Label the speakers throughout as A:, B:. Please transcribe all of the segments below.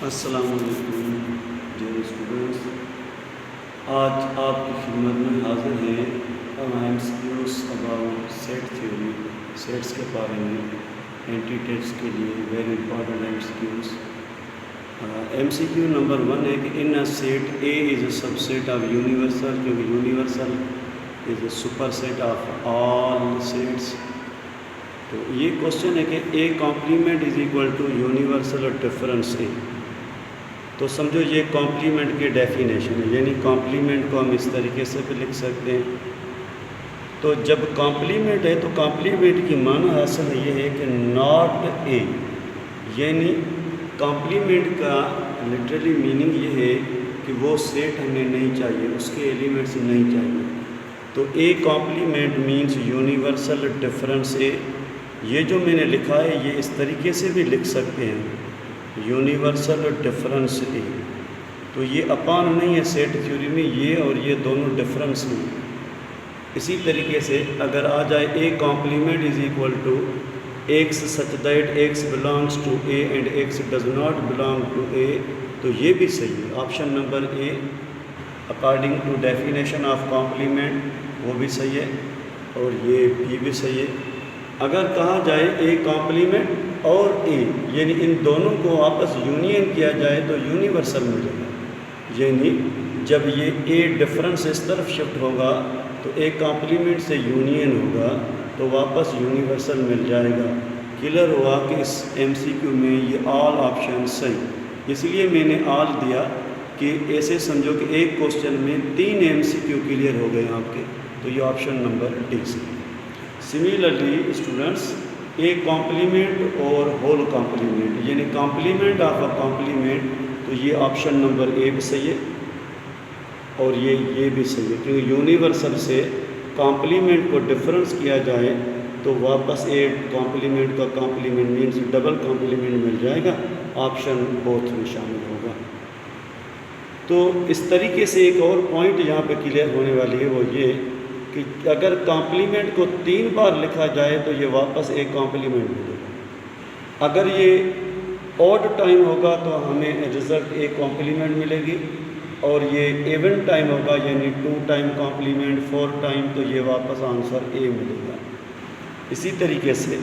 A: السلام علیکم dear students, آج آپ کی خدمت میں حاضر ہیں MCQs about set theory, sets کے بارے میں اینٹی ٹیسٹ کے لیے very important MCQs۔ MCQ number 1 ہے کہ in set A is a subset of universal, کیونکہ universal is a superset of all sets. تو یہ کوشچن ہے کہ A complement is equal to universal difference A۔ تو سمجھو یہ کمپلیمنٹ کی ڈیفینیشن ہے، یعنی کمپلیمنٹ کو ہم اس طریقے سے بھی لکھ سکتے ہیں۔ تو جب کمپلیمنٹ ہے تو کمپلیمنٹ کی معنی اصل یہ ہے کہ ناٹ اے، یعنی کمپلیمنٹ کا لٹرلی میننگ یہ ہے کہ وہ سیٹ ہمیں نہیں چاہیے، اس کے ایلیمنٹس نہیں چاہیے۔ تو اے کمپلیمنٹ مینس یونیورسل ڈفرینس اے۔ یہ جو میں نے لکھا ہے یہ اس طریقے سے بھی لکھ سکتے ہیں، یونیورسل ڈفرینس اے۔ تو یہ اپان نہیں ہے سیٹ تھیوری میں، یہ اور یہ دونوں ڈفرینس ہیں۔ اسی طریقے سے اگر آ جائے A complement is equal to X such that X belongs to A and X does not belong to A, تو یہ بھی صحیح ہے۔ Option number A according to definition of complement وہ بھی صحیح ہے، اور یہ بھی صحیح ہے۔ اگر کہا جائے اے کمپلیمنٹ اور اے، یعنی ان دونوں کو آپس یونین کیا جائے تو یونیورسل ملے گا، یعنی جب یہ اے ڈفرینس اس طرف شفٹ ہوگا تو اے کمپلیمنٹ سے یونین ہوگا تو واپس یونیورسل مل جائے گا۔ کلیئر ہوا کہ اس MCQ میں یہ آل آپشن صحیح، اس لیے میں نے آل دیا کہ ایسے سمجھو کہ ایک کوشچن میں 3 MCQ کلیئر ہو گئے آپ کے، تو یہ آپشن نمبر ڈی سے۔ سملرلی اسٹوڈنٹس، اے کمپلیمنٹ اور ہول کمپلیمنٹ، یعنی کمپلیمنٹ آف اے کمپلیمنٹ، تو یہ آپشن نمبر اے بھی صحیح ہے اور یہ بھی صحیح ہے، کیونکہ یونیورسل سے کمپلیمنٹ کو ڈفرینس کیا جائے تو واپس اے کمپلیمنٹ کا کمپلیمنٹ مینس ڈبل کمپلیمنٹ مل جائے گا، آپشن بوتھ میں شامل ہوگا۔ تو اس طریقے سے ایک اور پوائنٹ یہاں پہ کلیئر ہونے والی ہے، وہ یہ کہ اگر کمپلیمنٹ کو 3 بار لکھا جائے تو یہ واپس ایک کمپلیمنٹ ملے گا۔ اگر یہ اوڈ ٹائم ہوگا تو ہمیں رزلٹ ایک کمپلیمنٹ ملے گی، اور یہ ایون ٹائم ہوگا یعنی 2 ٹائم کمپلیمنٹ 4 ٹائم، تو یہ واپس آنسر اے ملے گا۔ اسی طریقے سے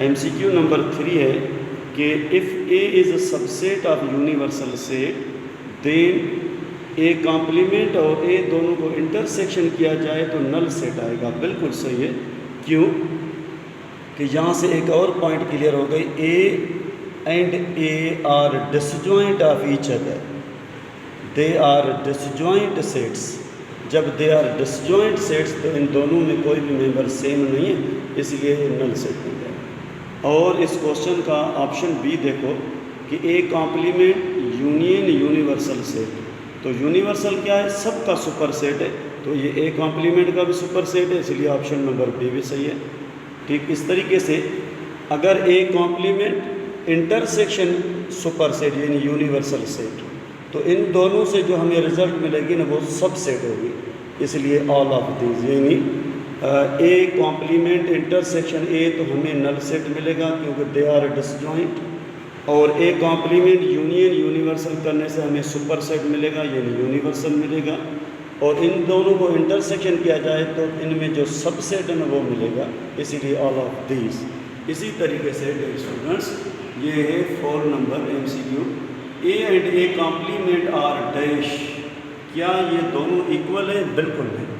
A: MCQ نمبر 3 ہے کہ if A is a subset of universal set then a complement اور اے دونوں کو انٹرسیکشن کیا جائے تو نل سیٹ آئے گا۔ بالکل صحیح ہے، کیوں کہ یہاں سے ایک اور پوائنٹ کلیئر ہو گئی، A and A are disjoint of each other, they are disjoint sets. جب دے آر ڈسجوائنٹ سیٹس تو ان دونوں میں کوئی بھی ممبر سیم نہیں ہے، اس لیے یہ نل سیٹ بن جائے گا۔ اور اس کوشچن کا آپشن بی دیکھو کہ اے کمپلیمنٹ یونین یونیورسل سیٹ، تو یونیورسل کیا ہے؟ سب کا سپر سیٹ ہے، تو یہ اے کمپلیمنٹ کا بھی سپر سیٹ ہے، اس لیے آپشن نمبر بی بھی صحیح ہے۔ ٹھیک اس طریقے سے اگر اے کمپلیمنٹ انٹرسیکشن سپر سیٹ یعنی یونیورسل سیٹ، تو ان دونوں سے جو ہمیں رزلٹ ملے گی نا وہ سب سیٹ ہوگی، اس لیے آل آف دیز، یعنی اے کمپلیمنٹ انٹرسیکشن اے تو ہمیں نل سیٹ ملے گا کیونکہ دے آر ڈسجوائنٹ، اور اے کمپلیمنٹ یونین یونیورسل کرنے سے ہمیں سپر سیٹ ملے گا یعنی یونیورسل ملے گا، اور ان دونوں کو انٹرسیکشن کیا جائے تو ان میں جو سب سیٹ ہے نا وہ ملے گا، اسی لیے آل آف دیز۔ اسی طریقے سے اسٹوڈنٹس یہ ہے 4 number MCQ، A and A complement are dash, کیا یہ دونوں ایکول ہیں؟ بالکل نہیں،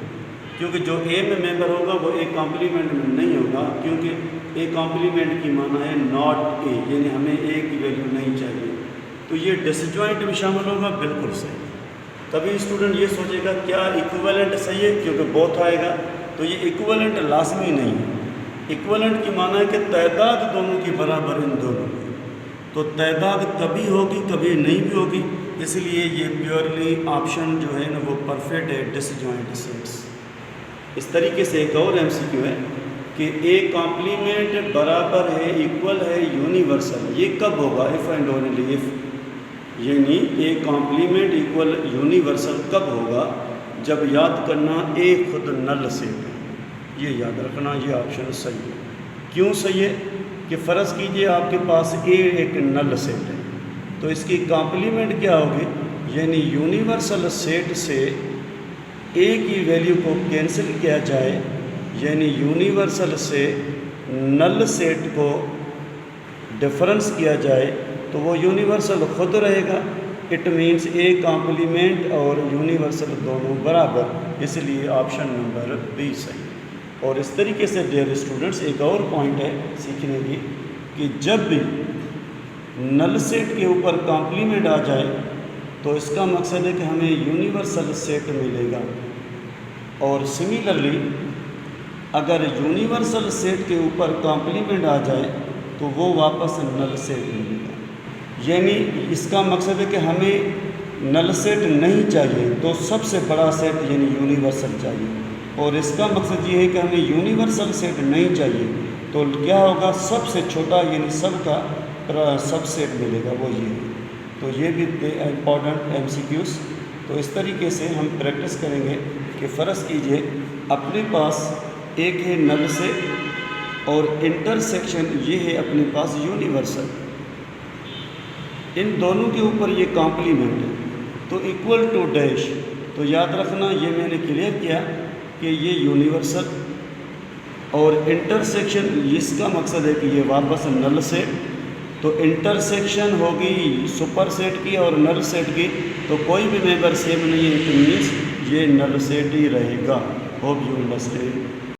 A: کیونکہ جو اے میں ممبر ہوگا وہ اے کمپلیمنٹ میں نہیں ہوگا، کیونکہ اے کمپلیمنٹ کی معنی ہے ناٹ اے، یعنی ہمیں اے کی ویلیو نہیں چاہیے، تو یہ ڈسجوائنٹ میں شامل ہوگا۔ بالکل صحیح۔ تبھی اسٹوڈنٹ یہ سوچے گا کیا ایکویولنٹ صحیح ہے، کیونکہ بوتھ آئے گا، تو یہ ایکویولنٹ لازمی نہیں ہے۔ ایکویولنٹ کی معنی ہے کہ تعداد دونوں کی برابر ان دونوں کی، تو تعداد کبھی ہوگی کبھی نہیں بھی ہوگی، اس لیے یہ پیورلی آپشن جو ہے نا وہ پرفیکٹ ہے، ڈسجوائنٹ سیٹس۔ اس طریقے سے ایک اور MCQ ہے کہ اے کمپلیمنٹ برابر ہے ایکول ہے یونیورسل، یہ کب ہوگا؟ ایف اینڈ اونلی ایف، یعنی اے کمپلیمنٹ ایکول یونیورسل کب ہوگا؟ جب یاد کرنا اے خود نل سیٹ ہے، یہ یاد رکھنا، یہ آپشن صحیح ہے۔ کیوں صحیح ہے؟ کہ فرض کیجئے آپ کے پاس اے ایک نل سیٹ ہے، تو اس کی کمپلیمنٹ کیا ہوگی؟ یعنی یونیورسل سیٹ سے اے کی ویلیو کو کینسل کیا جائے، یعنی یونیورسل سے نل سیٹ کو ڈفرنس کیا جائے تو وہ یونیورسل خود رہے گا. اٹ مینس اے کمپلیمنٹ اور یونیورسل دونوں برابر، اس لیے آپشن نمبر بی صحیح. اور اس طریقے سے ڈیئر اسٹوڈنٹس ایک اور پوائنٹ ہے سیکھنے کی کہ جب بھی نل سیٹ کے اوپر کمپلیمنٹ آ جائے تو اس کا مقصد ہے کہ ہمیں یونیورسل سیٹ ملے گا، اور سملرلی اگر یونیورسل سیٹ کے اوپر کمپلیمنٹ آ جائے تو وہ واپس نل سیٹ ملے گا. یعنی اس کا مقصد ہے کہ ہمیں نل سیٹ نہیں چاہیے تو سب سے بڑا سیٹ یعنی یونیورسل چاہیے، اور اس کا مقصد یہ ہے کہ ہمیں یونیورسل سیٹ نہیں چاہیے تو کیا ہوگا؟ سب سے چھوٹا یعنی سب کا سب سیٹ ملے گا، وہ یہ ہے. تو یہ بھی امپورٹنٹ ایم سی کیوز. تو اس طریقے سے ہم پریکٹس کریں گے کہ فرض کیجئے اپنے پاس ایک ہے نل سیٹ اور انٹرسیکشن یہ ہے اپنے پاس یونیورسل. ان دونوں کے اوپر یہ کمپلیمنٹ ہے تو ایکول ٹو ڈیش. تو یاد رکھنا یہ میں نے کلیئر کیا کہ یہ یونیورسل اور انٹرسیکشن اس کا مقصد ہے کہ یہ واپس نل سیٹ. تو انٹرسیکشن ہوگی سپر سیٹ کی اور نل سیٹ کی تو کوئی بھی ممبر سیم نہیں ہے، اٹ مینس یہ نل سیٹ ہی رہے گا. Hope you understand.